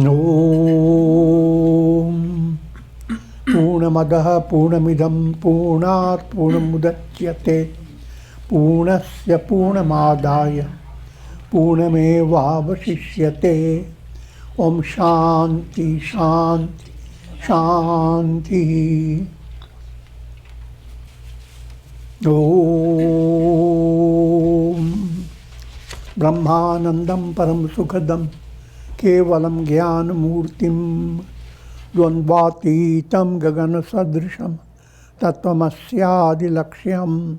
Om Purnamadaha Purnamidam Purnat Purnamudachyate Purnasya Purnamadaya Purnamevavashishyate. Om Shanti Shanti Shanti. Om Brahmanandam Param Sukhadam Kevalam Jnana Murtim Dvandvatitam Gagana Sadrisham Tattvamasya Lakshyam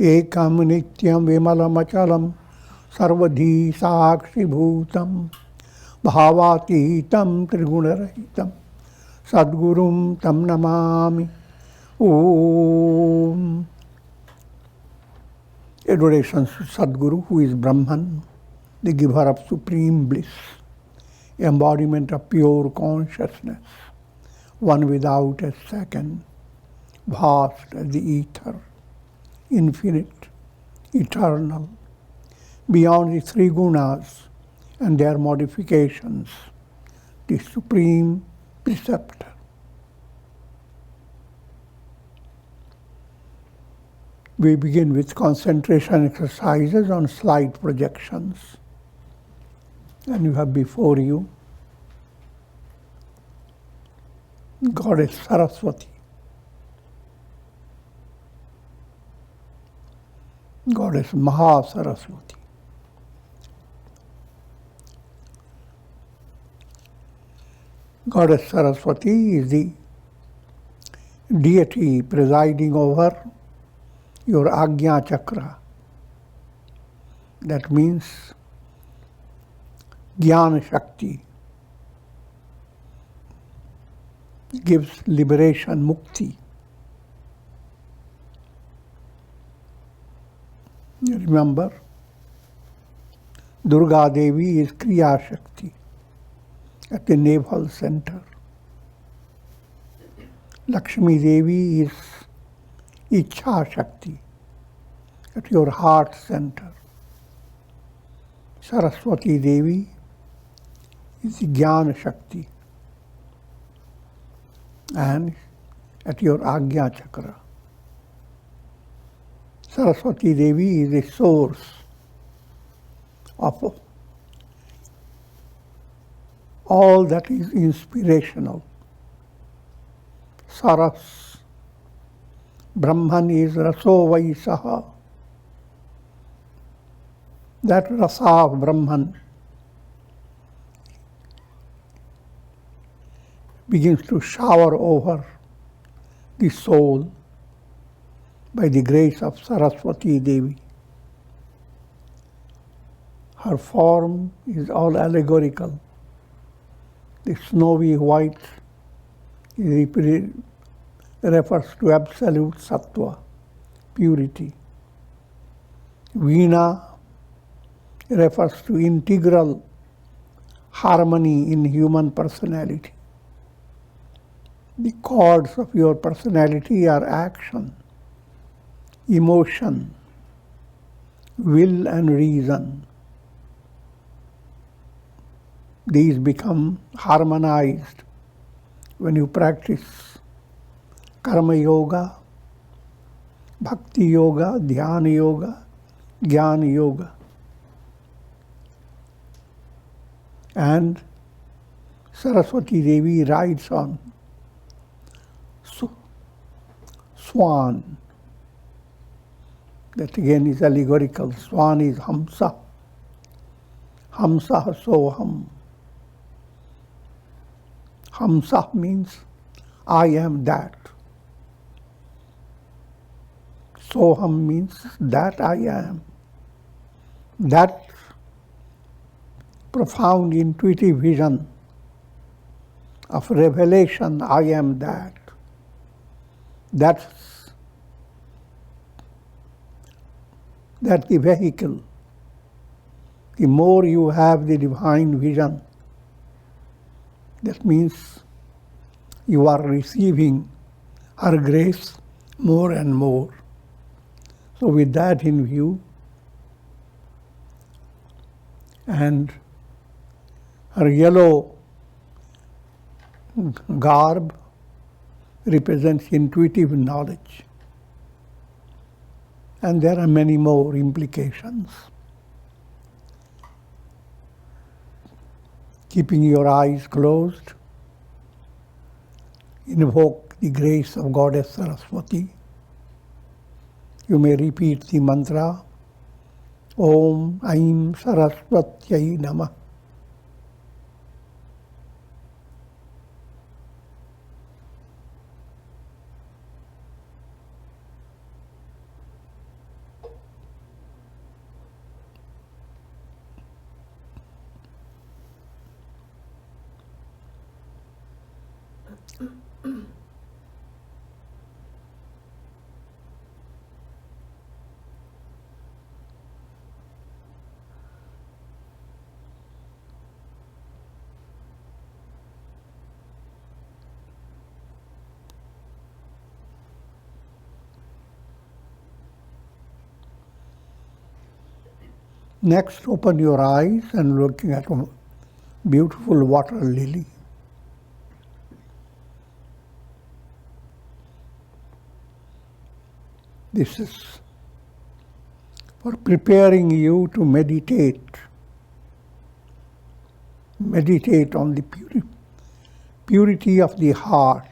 Ekam Nityam Vimalamachalam Sarvadhi Sakshi Bhutam Bhavatitam Trigunarahitam Sadgurum Tam Namami. Om. Adoration to Sadguru, who is Brahman, the giver of supreme bliss, embodiment of pure consciousness, one without a second, vast as the ether, infinite, eternal, beyond the three gunas and their modifications, the supreme preceptor. We begin with concentration exercises on slide projections. And you have before you Goddess Saraswati, Goddess Maha Saraswati. Goddess Saraswati is the deity presiding over your Ajna Chakra. That means Jnana Shakti, gives liberation, mukti. You remember, Durga Devi is Kriya Shakti at the navel center. Lakshmi Devi is Ichha Shakti at your heart center. Saraswati Devi is the Jnana Shakti and at your Ajna Chakra. Saraswati Devi is the source of all that is inspirational. Saras. Brahman is Raso Vaisaha. That Rasa of Brahman begins to shower over the soul by the grace of Saraswati Devi. Her form is all allegorical. The snowy white refers to absolute sattva, purity. Veena refers to integral harmony in human personality. The chords of your personality are action, emotion, will and reason. These become harmonized when you practice Karma Yoga, Bhakti Yoga, Dhyana Yoga, Jnana Yoga. And Saraswati Devi rides on swan. That again is allegorical. Swan is Hamsa. Hamsa Soham. Hamsa means I am that. Soham means that I am. That profound intuitive vision of revelation, I am that. That's the vehicle. The more you have the divine vision, that means you are receiving her grace more and more. So with that in view, and her yellow garb represents intuitive knowledge. And there are many more implications. Keeping your eyes closed, invoke the grace of Goddess Saraswati. You may repeat the mantra, Om Aim Saraswatyai Namah. Next, open your eyes and looking at a beautiful water lily. This is for preparing you to meditate. Meditate on the purity of the heart.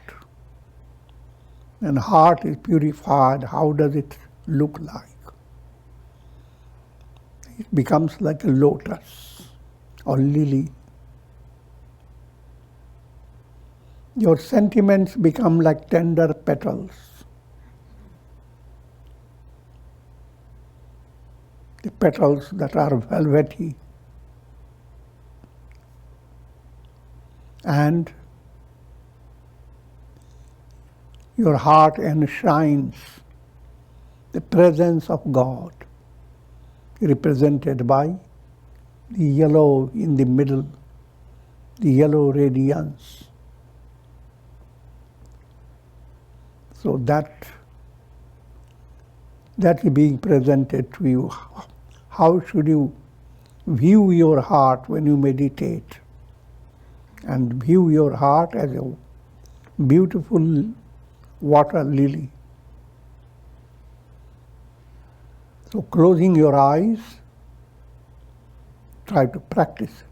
And heart is purified. How does it look like? It becomes like a lotus or lily. Your sentiments become like tender petals. The petals that are velvety. And your heart enshrines the presence of God, represented by the yellow in the middle, the yellow radiance. So that is being presented to you. How should you view your heart when you meditate? And view your heart as a beautiful water lily. So closing your eyes, try to practice it.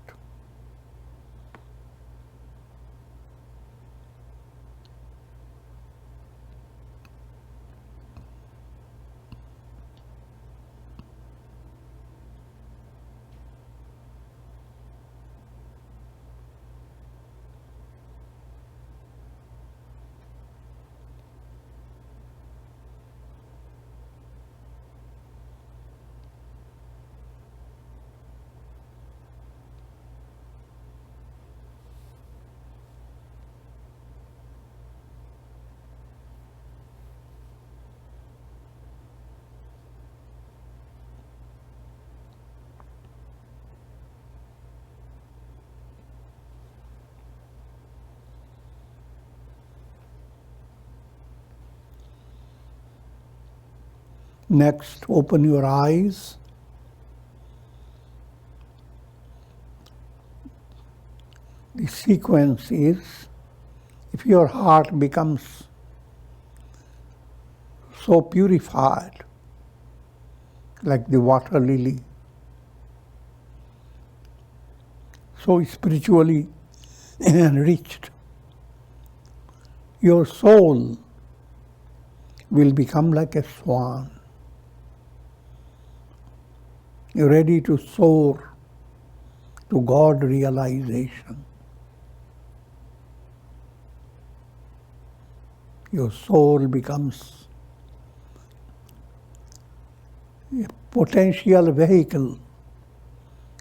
Next, open your eyes. The sequence is, if your heart becomes so purified, like the water lily, so spiritually enriched, your soul will become like a swan, ready to soar to God realization. Your soul becomes a potential vehicle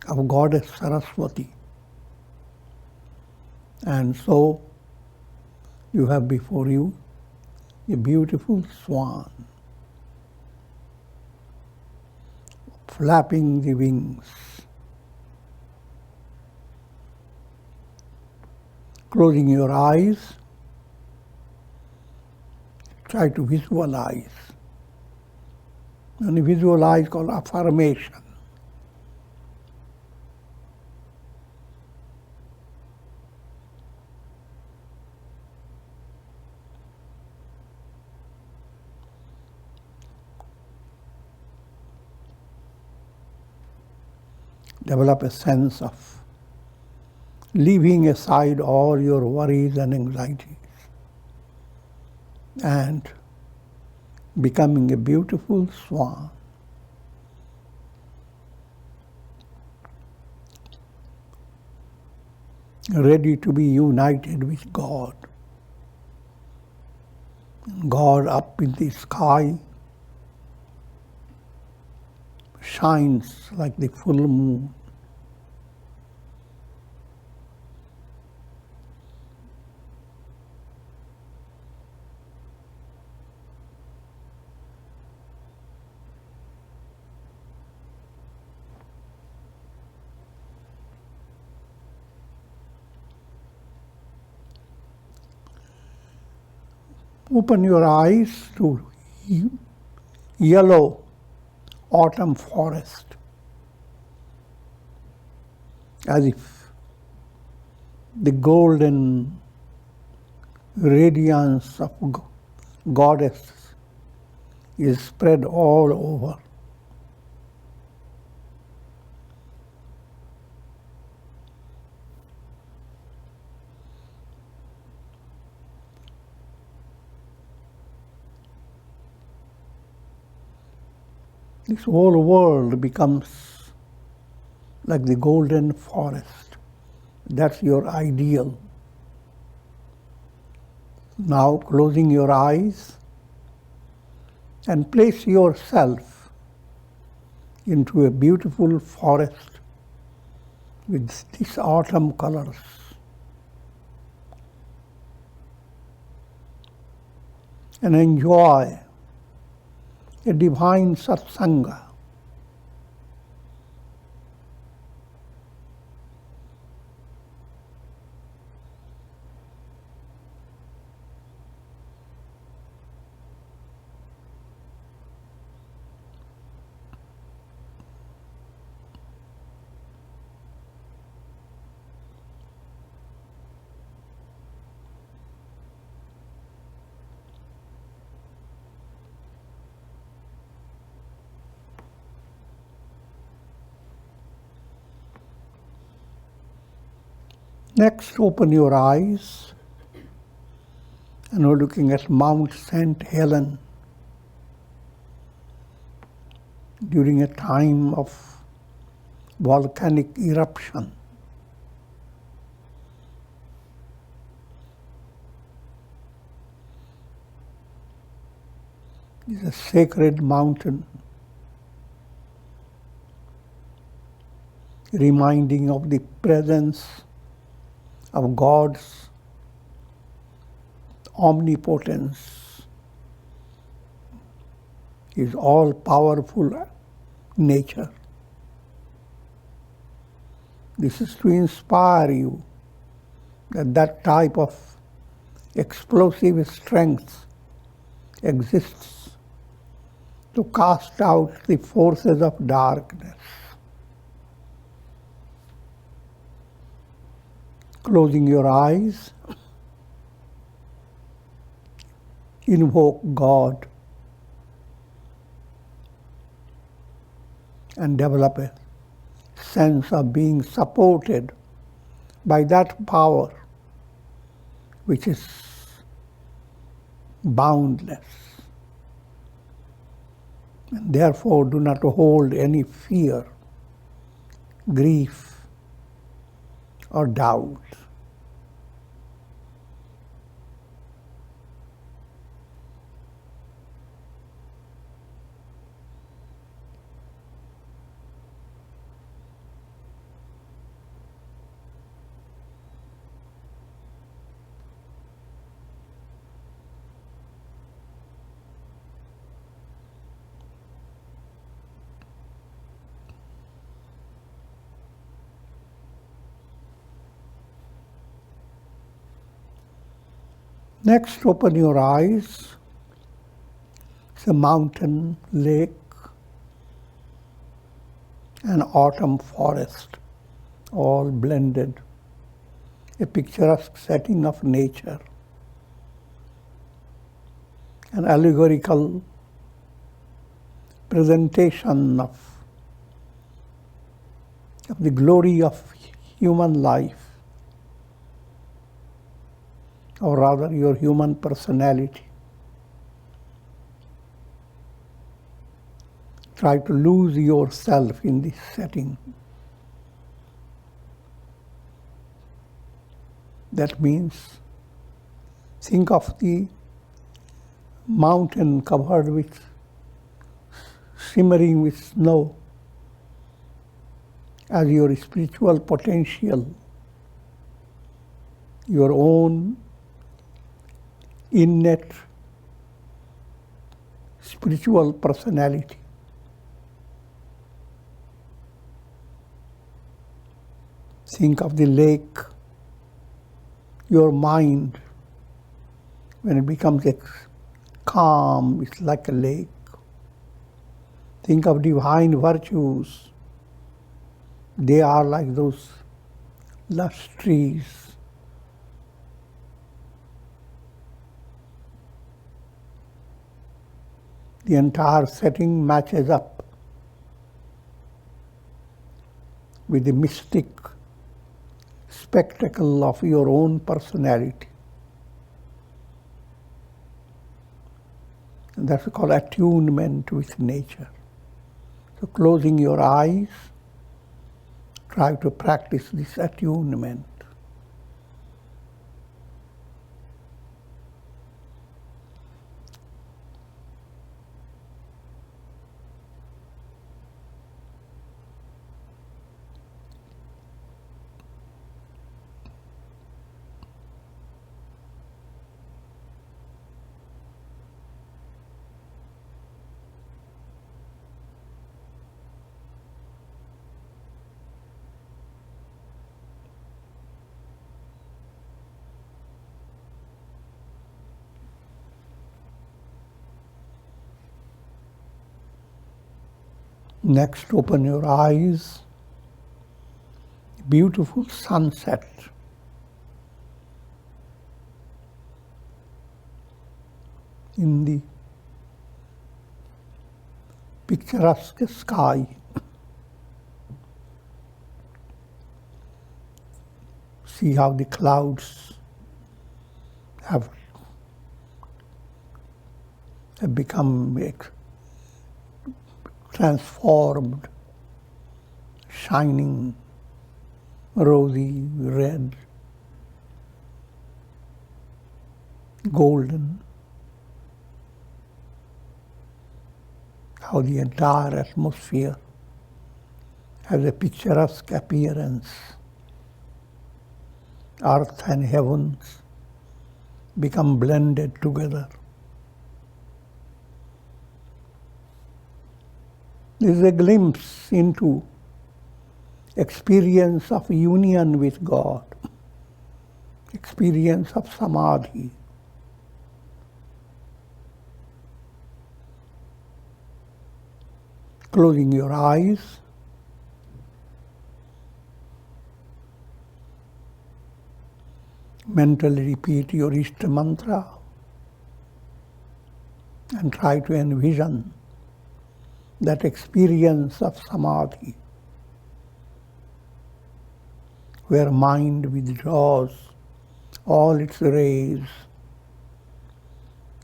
of Goddess Saraswati. And so you have before you a beautiful swan, flapping the wings. Closing your eyes, try to visualize. And visualize called affirmation. develop a sense of leaving aside all your worries and anxieties and becoming a beautiful swan. Ready to be united with God. God up in the sky shines like the full moon. Open your eyes to yellow autumn forest, as if the golden radiance of Goddess is spread all over. This whole world becomes like the golden forest. That's your ideal. Now, closing your eyes and place yourself into a beautiful forest with these autumn colors. And enjoy a divine satsanga. Next, open your eyes and we're looking at Mount St. Helens during a time of volcanic eruption. It's a sacred mountain, reminding of the presence of God's omnipotence, His all-powerful nature. This is to inspire you that that type of explosive strength exists to cast out the forces of darkness. Closing your eyes, invoke God and develop a sense of being supported by that power which is boundless. And therefore do not hold any fear, grief, or doubt. Next, open your eyes. It's a mountain, lake, and autumn forest, all blended. A picturesque setting of nature. An allegorical presentation of of the glory of human life, or rather your human personality. Try to lose yourself in this setting. That means think of the mountain covered with, shimmering with snow as your spiritual potential, your own innate spiritual personality. Think of the lake, your mind, when it becomes calm, it's like a lake. Think of divine virtues. They are like those lush trees. The entire setting matches up with the mystic spectacle of your own personality. And that's called attunement with nature. So closing your eyes, try to practice this attunement. Next, open your eyes. Beautiful sunset. In the picturesque sky. See how the clouds have become transformed, shining, rosy, red, golden. How the entire atmosphere has a picturesque appearance. Earth and heavens become blended together. This is a glimpse into experience of union with God, experience of samadhi. Closing your eyes, mentally repeat your Ishta mantra and try to envision that experience of samadhi, where mind withdraws all its rays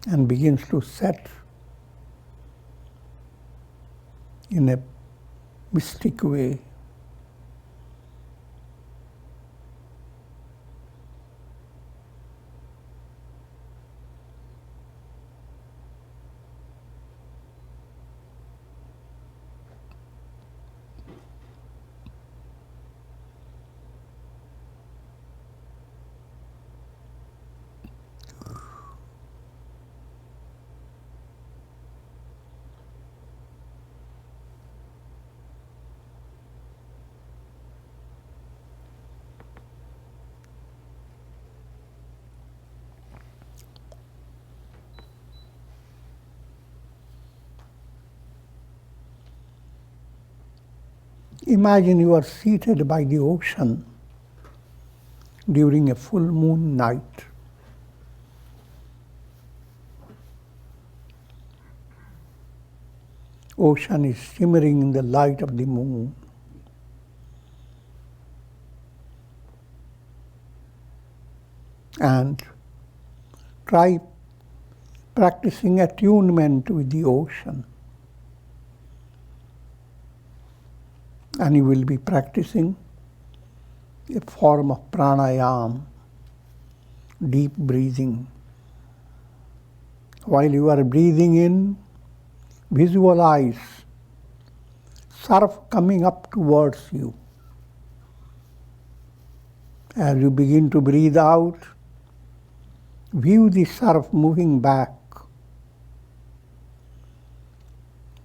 and begins to set in a mystic way. Imagine you are seated by the ocean during a full moon night. Ocean is shimmering in the light of the moon. and try practicing attunement with the ocean. And you will be practicing a form of pranayama, deep breathing. While you are breathing in, visualize surf coming up towards you. As you begin to breathe out, view the surf moving back.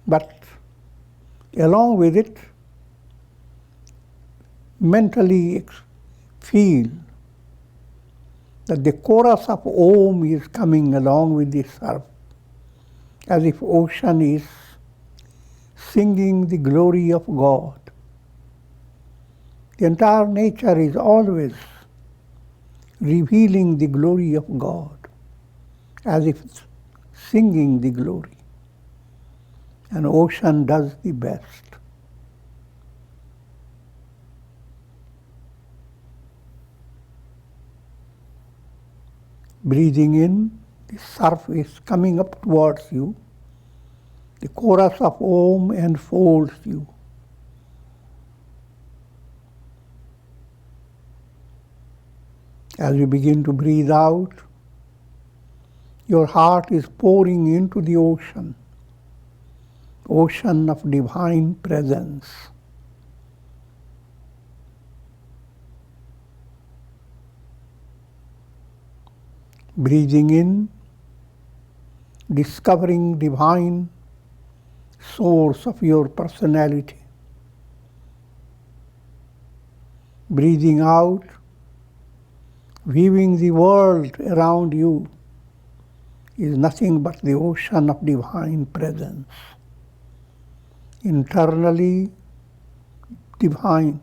But along with it, mentally feel that the chorus of Om is coming along with the surf, as if ocean is singing the glory of God. The entire nature is always revealing the glory of God, as if it's singing the glory. And ocean does the best. Breathing in, the surf is coming up towards you. The chorus of Om enfolds you. As you begin to breathe out, your heart is pouring into the ocean of divine presence. Breathing in, discovering divine source of your personality. Breathing out, viewing the world around you is nothing but the ocean of divine presence. Internally divine,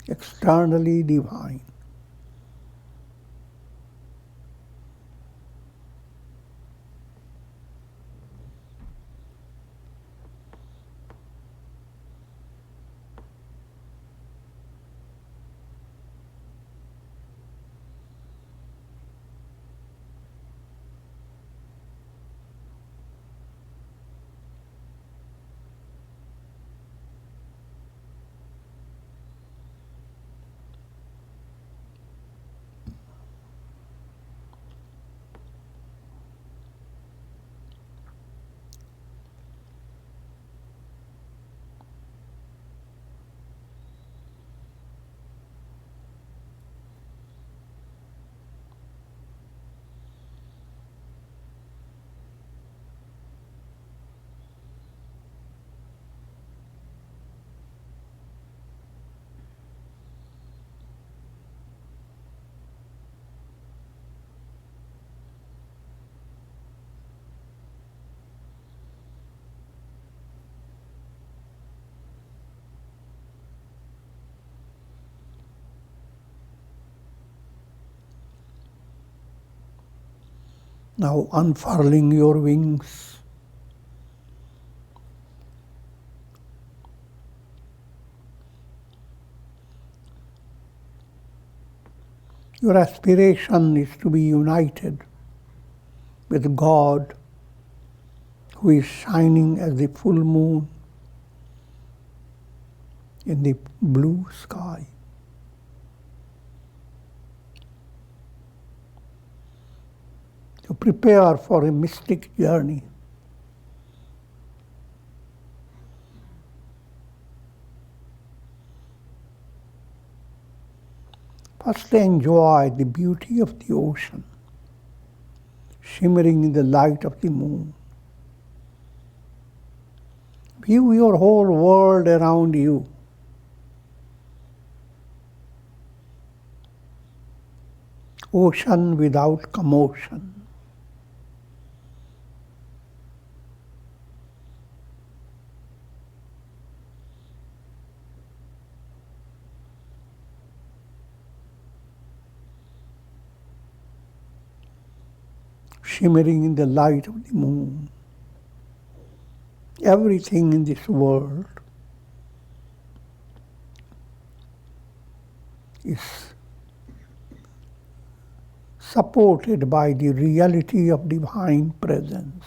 externally divine. Now unfurling your wings, your aspiration is to be united with God, who is shining as the full moon in the blue sky. To prepare for a mystic journey. First, enjoy the beauty of the ocean, shimmering in the light of the moon. View your whole world around you. Ocean without commotion. Shimmering in the light of the moon. Everything in this world is supported by the reality of divine presence.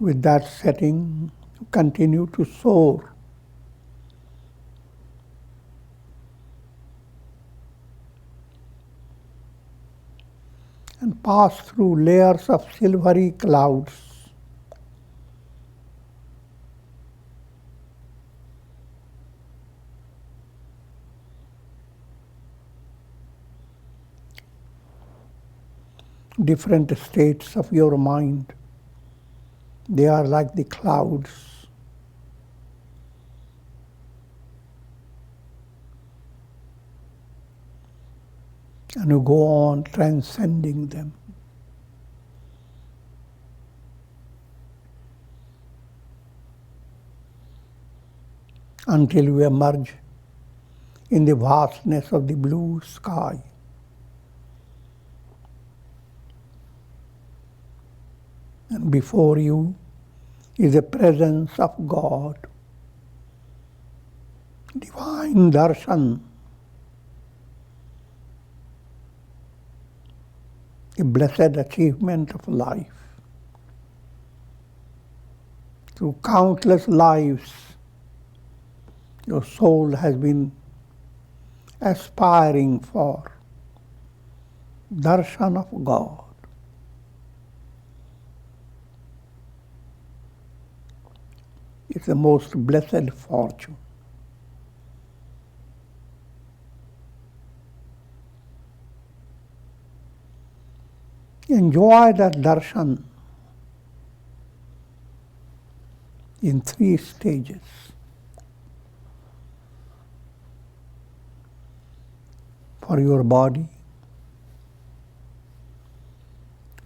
With that setting, continue to soar. And pass through layers of silvery clouds. Different states of your mind. They are like the clouds. And you go on transcending them. Until you emerge in the vastness of the blue sky. And before you is the presence of God. Divine darshan. A blessed achievement of life. Through countless lives, your soul has been aspiring for darshan of God. It's the most blessed fortune. Enjoy that darshan in 3 stages. For your body,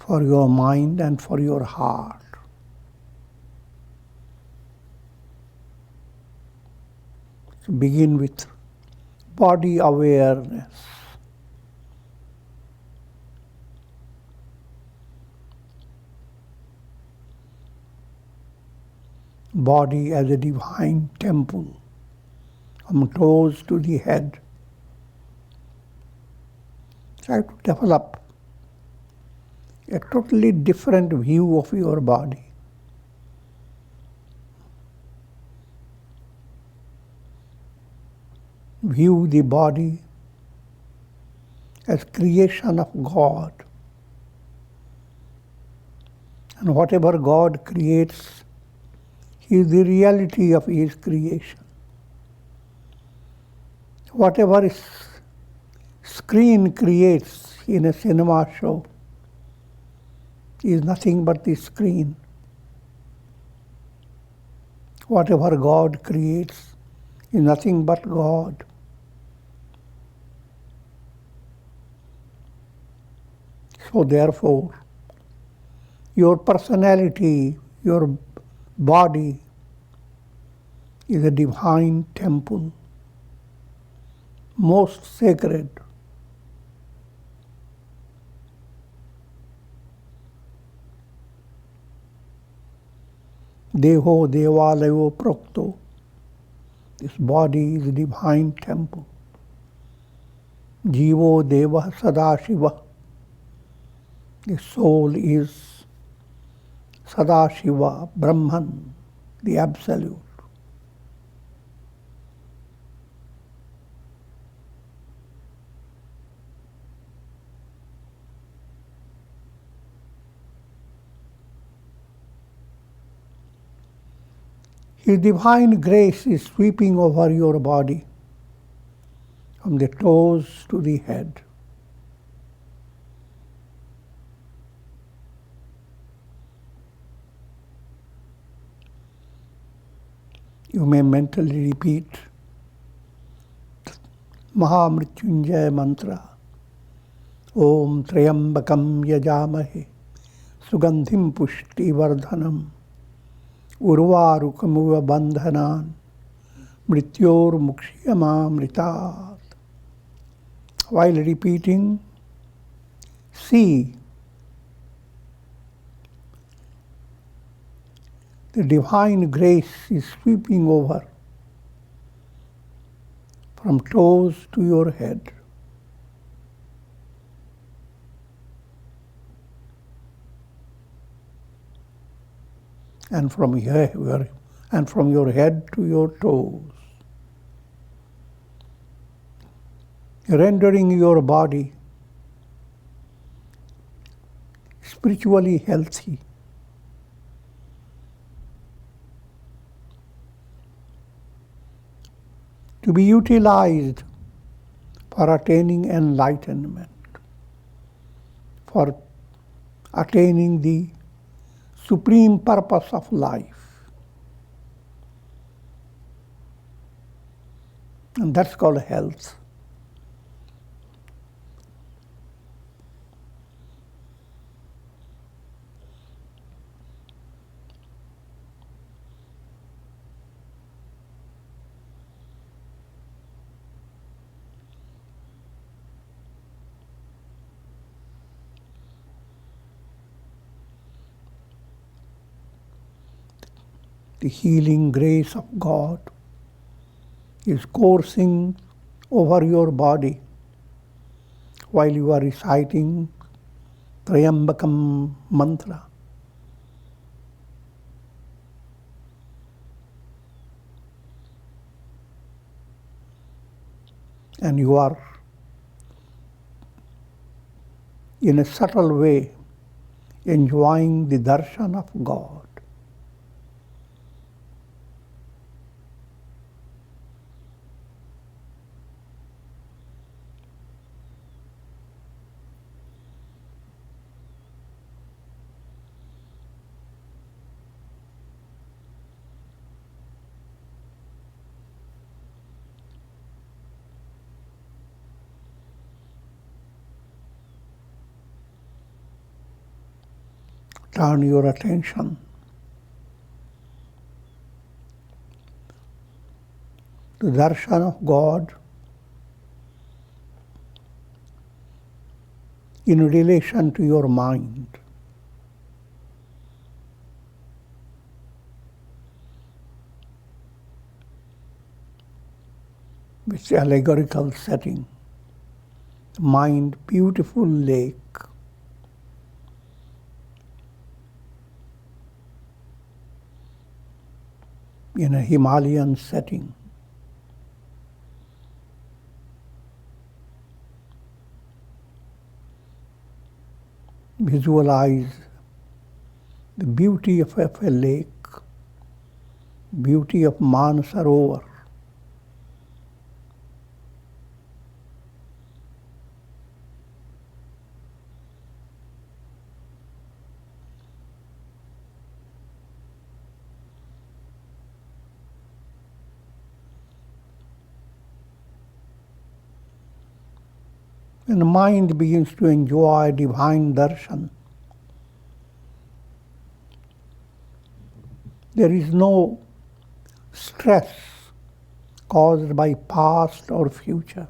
for your mind, and for your heart. So begin with body awareness. Body as a divine temple, from toes to the head. Try to develop a totally different view of your body. View the body as creation of God. And whatever God creates, He is the reality of His creation. Whatever screen creates in a cinema show is nothing but the screen. Whatever God creates is nothing but God. So therefore, your personality, your body is a divine temple, most sacred. Deho devalayo prokto. This body is a divine temple. Jivo deva sadashiva. The soul is Sadashiva, Brahman, the Absolute. His divine grace is sweeping over your body, from the toes to the head. You may mentally repeat Mahamrityunjaya mantra. Om Trayambakam Yajamahe Sugandhim Pushti Vardhanam Urvarukamuva Bandhanan Mrityor Mukshiyamamritat. While repeating, see the divine grace is sweeping over from toes to your head. And from your head to your toes, rendering your body spiritually healthy, to be utilized for attaining enlightenment, for attaining the supreme purpose of life. And that's called health. The healing grace of God is coursing over your body while you are reciting Trayambakam mantra. And you are, in a subtle way, enjoying the darshan of God. Turn your attention to the darshan of God in relation to your mind. With allegorical setting. Mind, beautiful lake. In a Himalayan setting. Visualize the beauty of a lake, beauty of Manasarovar. And the mind begins to enjoy divine darshan. There is no stress caused by past or future.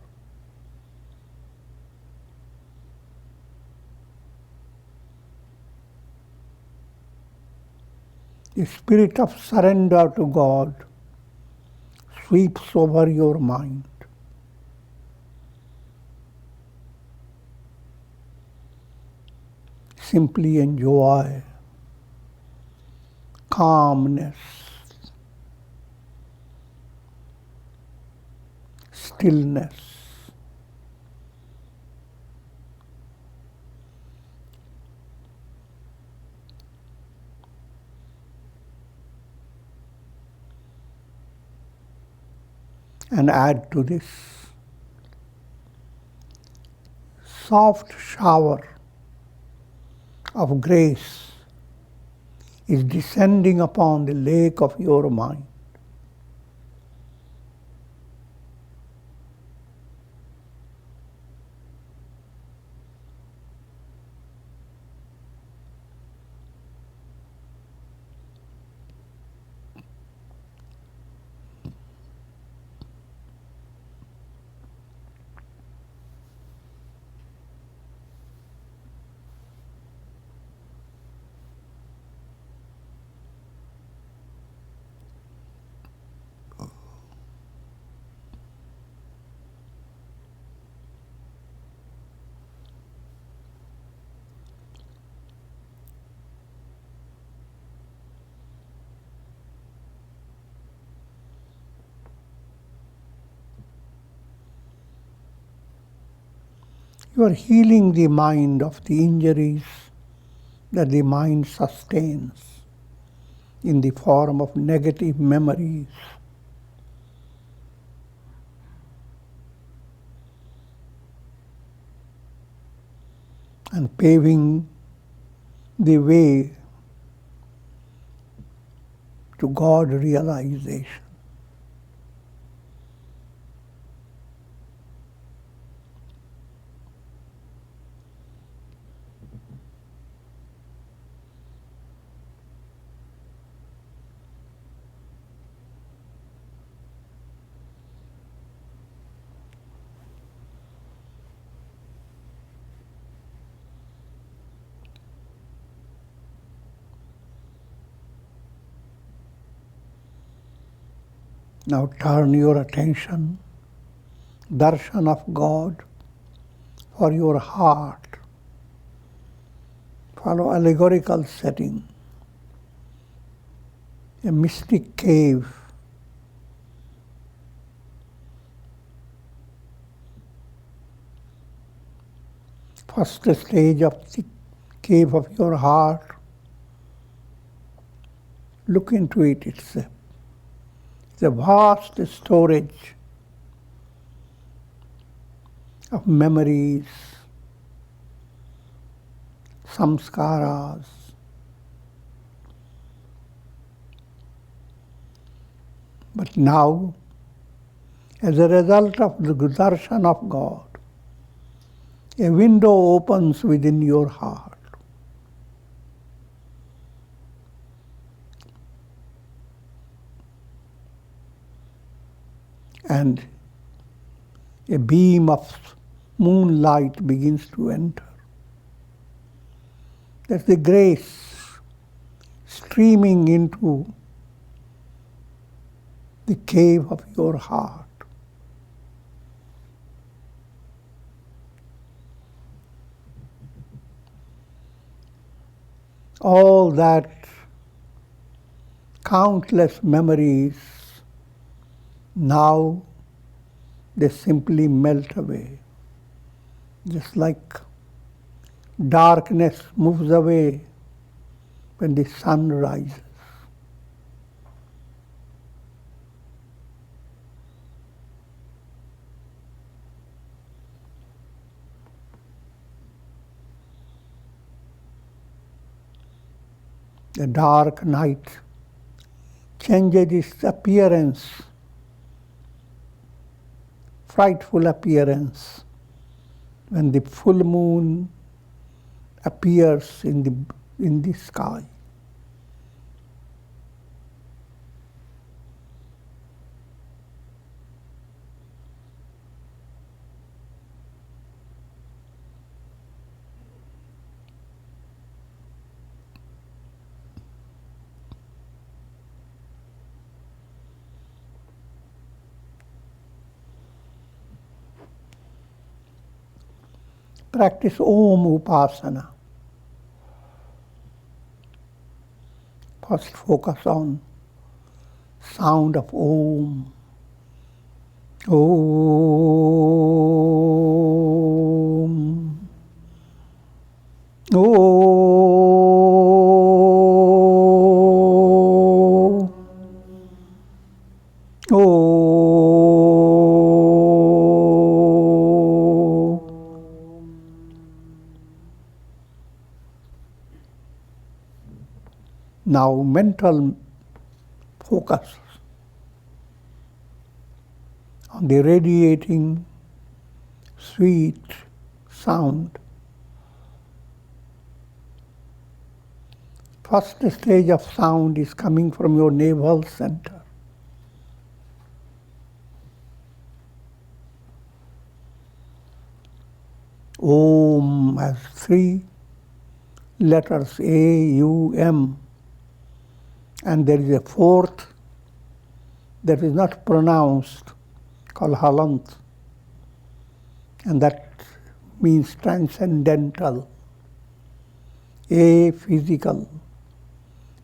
The spirit of surrender to God sweeps over your mind. Simply enjoy calmness, stillness. And add to this soft shower of grace is descending upon the lake of your mind. You are healing the mind of the injuries that the mind sustains in the form of negative memories. And paving the way to God realization. Now turn your attention, darshan of God, for your heart. Follow allegorical setting, a mystic cave, first stage of the cave of your heart. Look into it. It's a vast storage of memories, samskaras. But now, as a result of the darshan of God, a window opens within your heart. And a beam of moonlight begins to enter. That's the grace streaming into the cave of your heart. All that countless memories, now they simply melt away. Just like darkness moves away when the sun rises. The dark night changes its appearance, frightful appearance, when the full moon appears in the sky. Practice Om Upasana. First focus on sound of Om. Om. Om. Om. Now mental focus on the radiating sweet sound. First stage of sound is coming from your navel center. Om has 3 letters, A-U-M. And there is a 4th that is not pronounced, called halant. And that means transcendental. A, physical.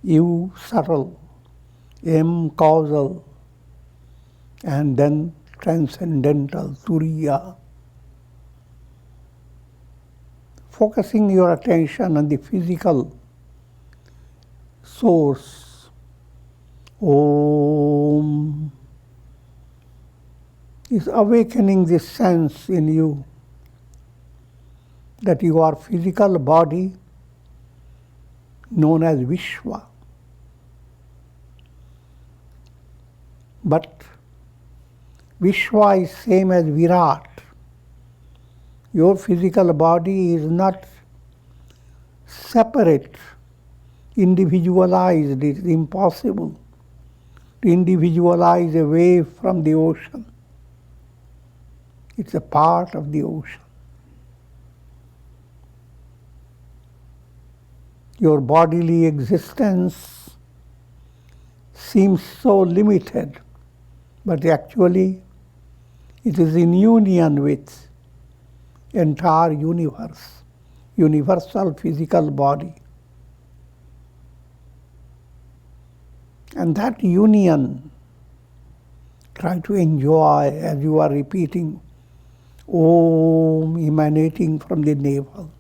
U, subtle. M, causal. And then transcendental, turiya. focusing your attention on the physical source, Om, is awakening this sense in you that your physical body, known as Vishwa, but Vishwa is same as Virat. Your physical body is not separate, individualized. It is impossible to individualize a wave from the ocean. It's a part of the ocean. Your bodily existence seems so limited, but actually it is in union with entire universe, universal physical body. And that union, try to enjoy as you are repeating Om emanating from the navel.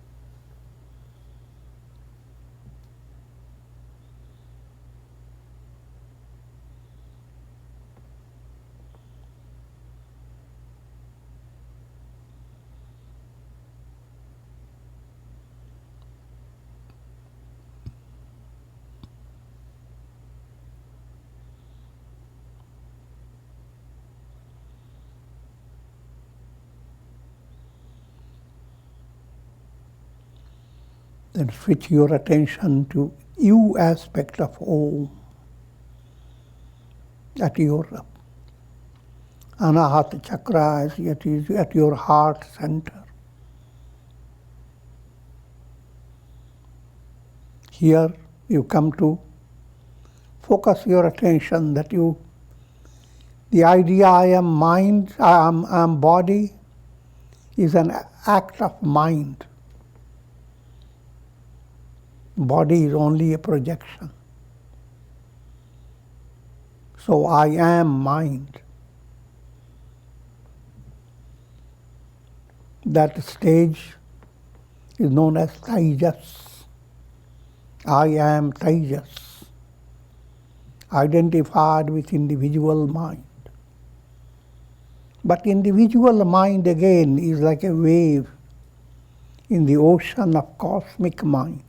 Then switch your attention to you aspect of Om at your Anahata chakra, it is at your heart center. Here you come to focus your attention that the idea I am mind, I am body is an act of mind. Body is only a projection. So I am mind. That stage is known as Tejas. I am Tejas, identified with individual mind. But individual mind again is like a wave in the ocean of cosmic mind.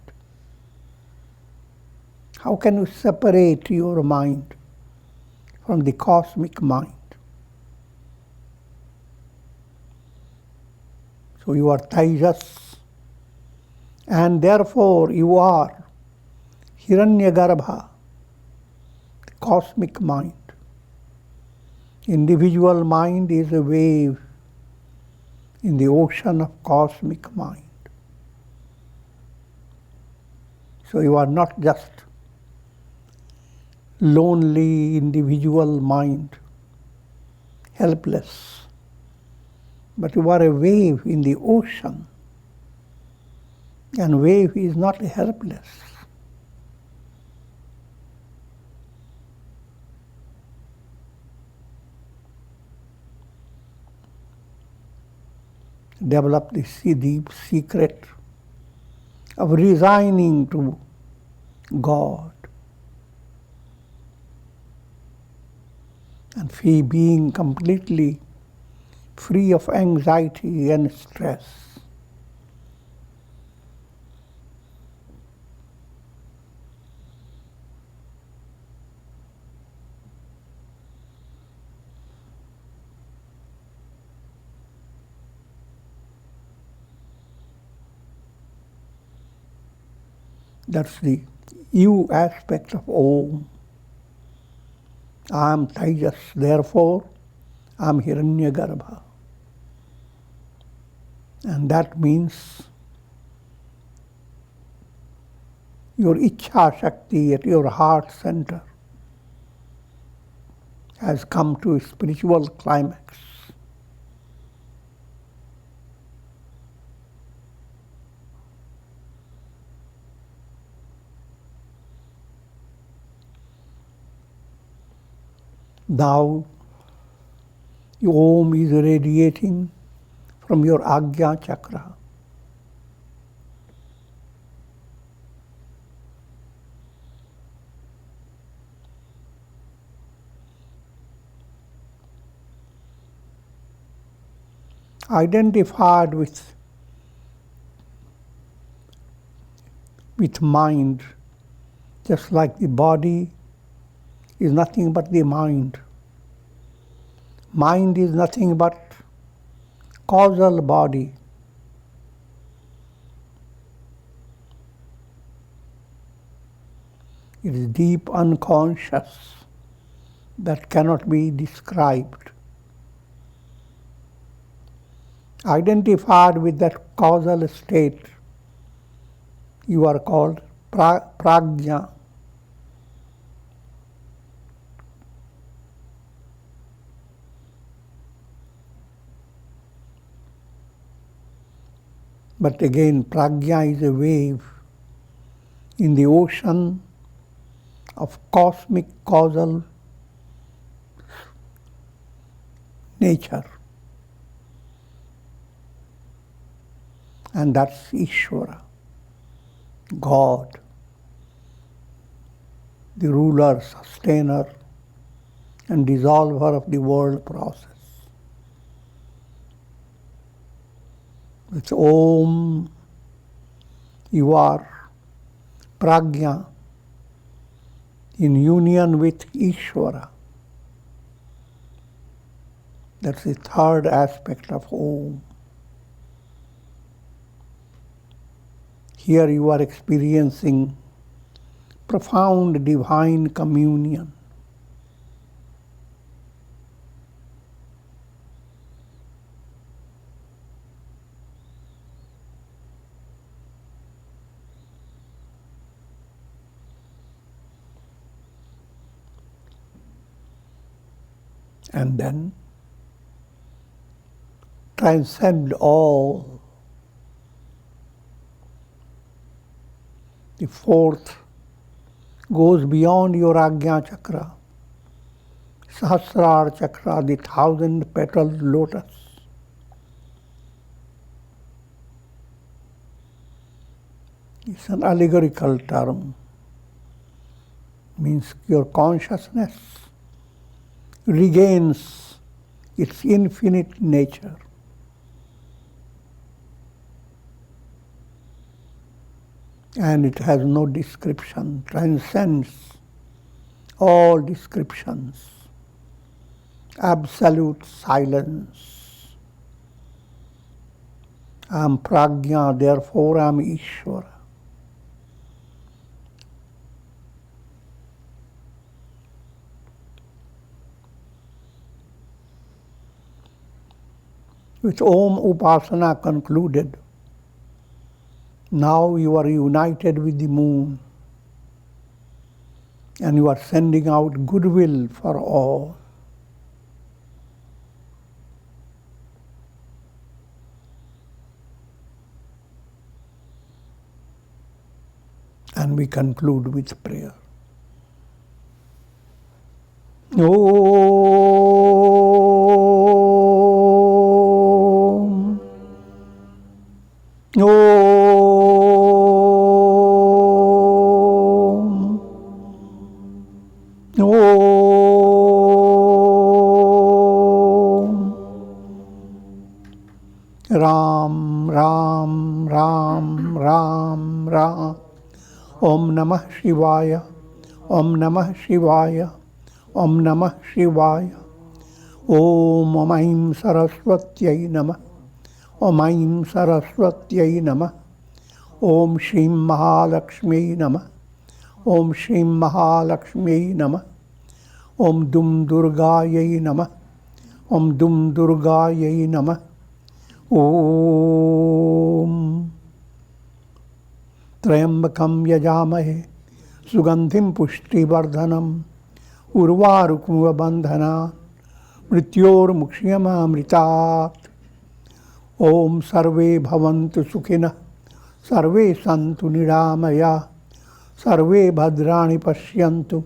How can you separate your mind from the cosmic mind? So you are Tejas, and therefore you are Hiranyagarbha, the cosmic mind. Individual mind is a wave in the ocean of cosmic mind. So you are not just lonely individual mind, helpless, but you are a wave in the ocean, and wave is not helpless. Develop this deep secret of resigning to God and being completely free of anxiety and stress. That's the you aspect of Om. I am Tejas, therefore I am Hiranyagarbha. And that means your Ichha Shakti at your heart center has come to a spiritual climax. Now, Om is radiating from your Agya chakra. identified with mind, just like the body is nothing but the mind. Mind is nothing but causal body. It is deep unconscious that cannot be described. Identified with that causal state, you are called prajna. But again, prajna is a wave in the ocean of cosmic causal nature. And that's Ishvara, God, the ruler, sustainer, and dissolver of the world process. With Om, you are prajna in union with Ishvara. That's the third aspect of Om. Here you are experiencing profound divine communion. And then transcend all. The fourth goes beyond your Ajna Chakra, Sahasrara Chakra, the 1,000-petaled lotus. It's an allegorical term. Means your consciousness regains its infinite nature. And it has no description, transcends all descriptions. Absolute silence. I am prajna, therefore I am Ishvara. With Om Upasana concluded, now you are united with the moon and you are sending out goodwill for all. And we conclude with prayer. Om. Om. Om. Ram, Ram, Ram, Ram, Ram. Om Namah Shivaya, Om Namah Shivaya, Om Namah Shivaya. Om Aim Saraswatyai Namah, Om Aim Saraswatyai Namah. Om Shrim Mahalakshmi Namah, Om Shrim Mahalakshmi Namah. Om Dum Durgayai Namah, Om Dum Durgayai Namah. Om Trayambakam Yajamahe Sugandhim Pushtivardhanam Urvarukuva Bandhana Mrityor Mukshiyamamritat. Om Sarve Bhavantu Sukhina Sarve Santu Niramaya Sarve Bhadrani Pashyantu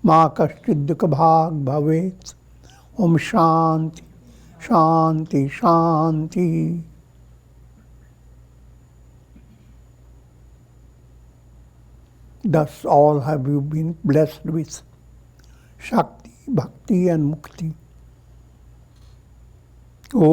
Ma Kaschid Dukha Bhag Bhavet. Om Shanti Shanti Shanti. Thus all have you been blessed with Shakti, Bhakti and Mukti. Om